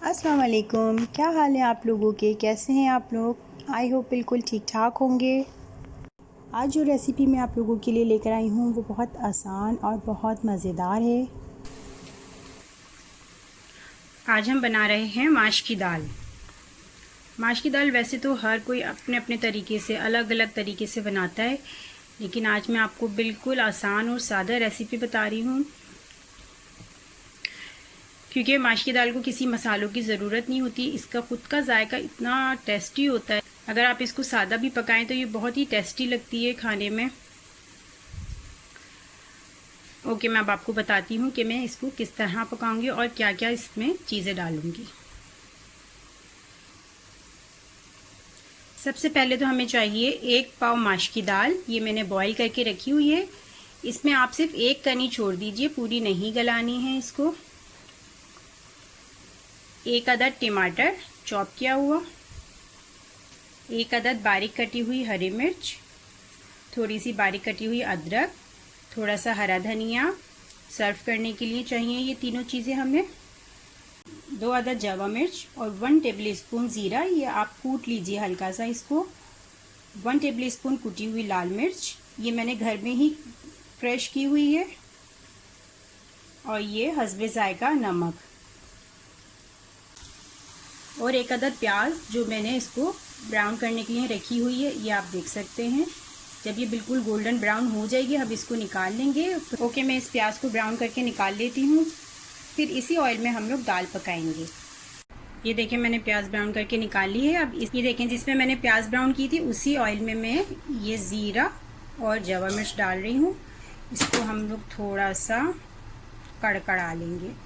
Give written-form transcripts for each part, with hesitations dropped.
अस्सलाम वालेकुम। क्या हाल है आप लोगों के, कैसे हैं आप लोग? आई होप बिल्कुल ठीक ठाक होंगे। आज जो रेसिपी मैं आप लोगों के लिए लेकर आई हूँ वो बहुत आसान और बहुत मज़ेदार है। आज हम बना रहे हैं माश की दाल। माश की दाल वैसे तो हर कोई अपने अपने तरीके से अलग अलग तरीके से बनाता है, लेकिन आज मैं आपको बिल्कुल आसान और सादा रेसिपी बता रही हूँ, क्योंकि माश की दाल को किसी मसालों की ज़रूरत नहीं होती। इसका खुद का जायका इतना टेस्टी होता है। अगर आप इसको सादा भी पकाएं तो ये बहुत ही टेस्टी लगती है खाने में। ओके, मैं अब आपको बताती हूँ कि मैं इसको किस तरह पकाऊंगी और क्या क्या इसमें चीज़ें डालूंगी। सबसे पहले तो हमें चाहिए 1 पाव माश की दाल। ये मैंने बॉईल करके रखी हुई है। इसमें आप सिर्फ 1 कनी छोड़ दीजिए, पूरी नहीं गलानी है इसको। 1 अदद टमाटर चॉप किया हुआ, 1 अदद बारीक कटी हुई हरी मिर्च, थोड़ी सी बारीक कटी हुई अदरक, थोड़ा सा हरा धनिया। सर्व करने के लिए चाहिए ये तीनों चीज़ें हमें। 2 अदद जावा मिर्च और 1 टेबल स्पून ज़ीरा। ये आप कूट लीजिए हल्का सा इसको। 1 टेबल स्पून कुटी हुई लाल मिर्च, ये मैंने घर में ही फ्रेश की हुई है। और ये हस्बे जायका नमक। और 1 अदद प्याज जो मैंने इसको ब्राउन करने के लिए रखी हुई है, ये आप देख सकते हैं। जब ये बिल्कुल गोल्डन ब्राउन हो जाएगी हम इसको निकाल लेंगे। ओके, मैं इस प्याज को ब्राउन करके निकाल लेती हूँ। फिर इसी ऑयल में हम लोग दाल पकाएंगे। ये देखें, मैंने प्याज ब्राउन करके निकाल ली है। अब ये देखें, जिसमें मैंने प्याज ब्राउन की थी उसी ऑयल में मैं ये ज़ीरा और जवा मिर्च डाल रही हूँ। इसको हम लोग थोड़ा सा कड़कड़ा लेंगे।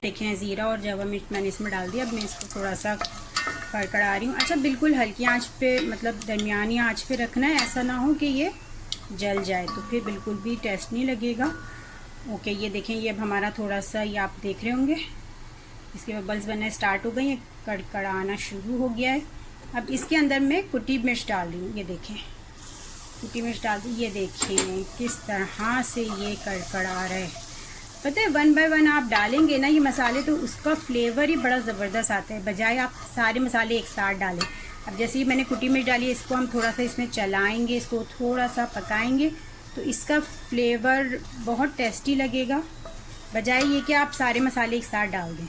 देखें, ज़ीरा और जवा मिर्च मैंने इसमें डाल दिया। अब मैं इसको थोड़ा सा कड़कड़ा रही हूँ। अच्छा, बिल्कुल हल्की आंच पे, मतलब दरमियानी आंच पे रखना है। ऐसा ना हो कि ये जल जाए, तो फिर बिल्कुल भी टेस्ट नहीं लगेगा। ओके, ये देखें, ये अब हमारा थोड़ा सा, ये आप देख रहे होंगे, इसके बबल्स बनना स्टार्ट हो गई है, कड़कड़ाना शुरू हो गया है। अब इसके अंदर मैं कुटी मिर्च डाल रही हूँ। ये देखें, कुटी मिर्च डाल दी। ये देखें किस तरह से ये कड़कड़ा रहा है। पता है, 1 बाय 1 आप डालेंगे ना ये मसाले, तो उसका फ्लेवर ही बड़ा ज़बरदस्त आता है, बजाय आप सारे मसाले एक साथ डालें। अब जैसे ही मैंने कुटी मिर्च डाली, इसको हम थोड़ा सा इसमें चलाएंगे, इसको थोड़ा सा पकाएंगे, तो इसका फ्लेवर बहुत टेस्टी लगेगा, बजाय ये कि आप सारे मसाले एक साथ डाल दें,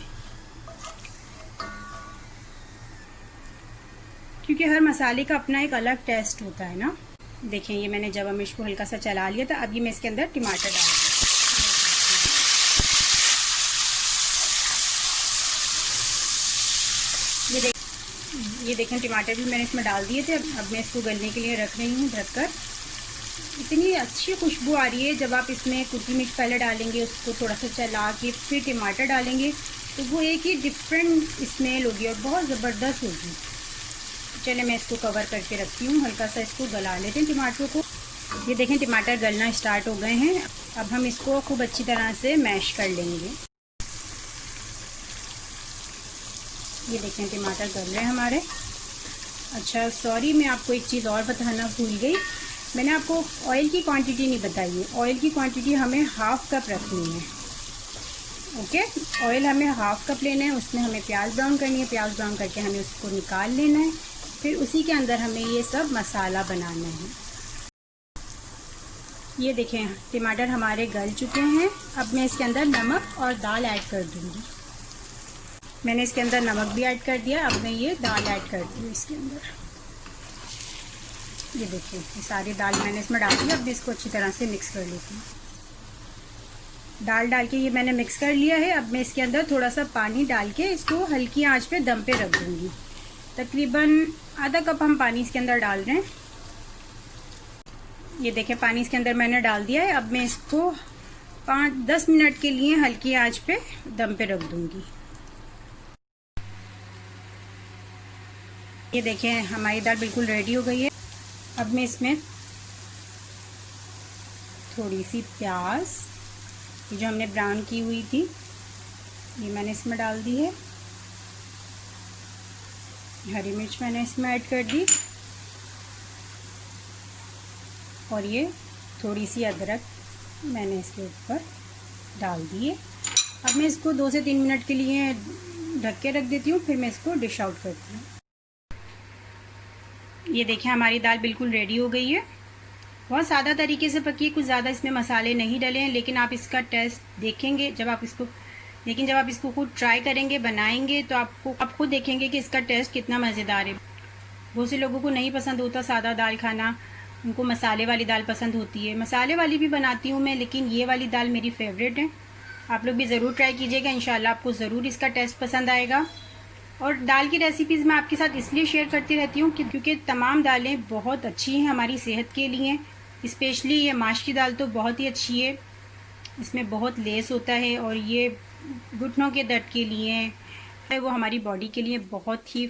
क्योंकि हर मसाले का अपना एक अलग टेस्ट होता है ना। देखें, ये मैंने जवा मिर्च को हल्का सा चला लिया था। अब ये मैं इसके अंदर टमाटर डाल दूँ। ये देखें, टमाटर भी मैंने इसमें डाल दिए थे। अब मैं इसको गलने के लिए रख रही हूँ ढककर। इतनी अच्छी खुशबू आ रही है। जब आप इसमें कुटी मिर्च पहले डालेंगे, उसको थोड़ा सा चला के फिर टमाटर डालेंगे, तो वो एक ही डिफरेंट स्मेल होगी और बहुत ज़बरदस्त होगी। चले, मैं इसको कवर करके रखती हूँ। हल्का सा इसको गला लेते हैं टमाटरों को। ये देखें, टमाटर गलना स्टार्ट हो गए हैं। अब हम इसको खूब अच्छी तरह से मैश कर लेंगे। ये देखें, टमाटर गल रहे हैं हमारे। अच्छा, सॉरी, मैं आपको एक चीज़ और बताना भूल गई। मैंने आपको ऑयल की क्वांटिटी नहीं बताई है। ऑयल की क्वांटिटी हमें 1/2 कप रखनी है। ओके, ऑयल हमें 1/2 कप लेना है। उसमें हमें प्याज ब्राउन करनी है। प्याज ब्राउन करके हमें उसको निकाल लेना है। फिर उसी के अंदर हमें ये सब मसाला बनाना है। ये देखें, टमाटर हमारे गल चुके हैं। अब मैं इसके अंदर नमक और दाल ऐड कर दूँगी। मैंने इसके अंदर नमक भी ऐड कर दिया। अब मैं ये दाल ऐड कर दी इसके अंदर। ये देखिए, ये सारी दाल मैंने इसमें डाल दी। अब इसको अच्छी तरह से मिक्स कर लेती हूँ। दाल डाल के ये मैंने मिक्स कर लिया है। अब मैं इसके अंदर थोड़ा सा पानी डाल के इसको हल्की आंच पे दम पे रख दूँगी। तकरीबन आधा कप हम पानी इसके अंदर डाल रहे हैं। ये देखें, पानी इसके अंदर मैंने डाल दिया है। अब मैं इसको 5-10 मिनट के लिए हल्की आंच पे दम पे रख दूँगी। ये देखें, हमारी दाल बिल्कुल रेडी हो गई है। अब मैं इसमें थोड़ी सी प्याज, ये जो हमने ब्राउन की हुई थी, ये मैंने इसमें डाल दी है। हरी मिर्च मैंने इसमें ऐड कर दी। और ये थोड़ी सी अदरक मैंने इसके ऊपर डाल दी है। अब मैं इसको 2 से 3 मिनट के लिए ढक के रख देती हूँ, फिर मैं इसको डिश आउट करती हूँ। ये देखिए हमारी दाल बिल्कुल रेडी हो गई है। बहुत सादा तरीके से पकी है, कुछ ज़्यादा इसमें मसाले नहीं डले हैं, लेकिन आप इसका टेस्ट देखेंगे जब आप इसको खुद ट्राई करेंगे, बनाएंगे, तो आप खुद देखेंगे कि इसका टेस्ट कितना मज़ेदार है। बहुत से लोगों को नहीं पसंद होता सादा दाल खाना, उनको मसाले वाली दाल पसंद होती है। मसाले वाली भी बनाती हूँ मैं, लेकिन ये वाली दाल मेरी फेवरेट है। आप लोग भी ज़रूर ट्राई कीजिएगा, इंशाल्लाह आपको ज़रूर इसका टेस्ट पसंद आएगा। और दाल की रेसिपीज़ मैं आपके साथ इसलिए शेयर करती रहती हूँ क्योंकि तमाम दालें बहुत अच्छी हैं हमारी सेहत के लिए। स्पेशली ये माश की दाल तो बहुत ही अच्छी है, इसमें बहुत लेस होता है और ये घुटनों के दर्द के लिए वो हमारी बॉडी के लिए बहुत ही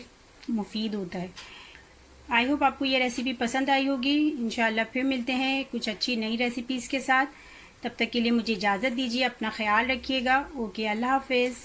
मुफीद होता है। आई होप आपको ये रेसिपी पसंद आई होगी। इंशाल्लाह फिर मिलते हैं कुछ अच्छी नई रेसिपीज़ के साथ। तब तक के लिए मुझे इजाज़त दीजिए, अपना ख्याल रखिएगा। ओके, अल्लाह हाफिज़।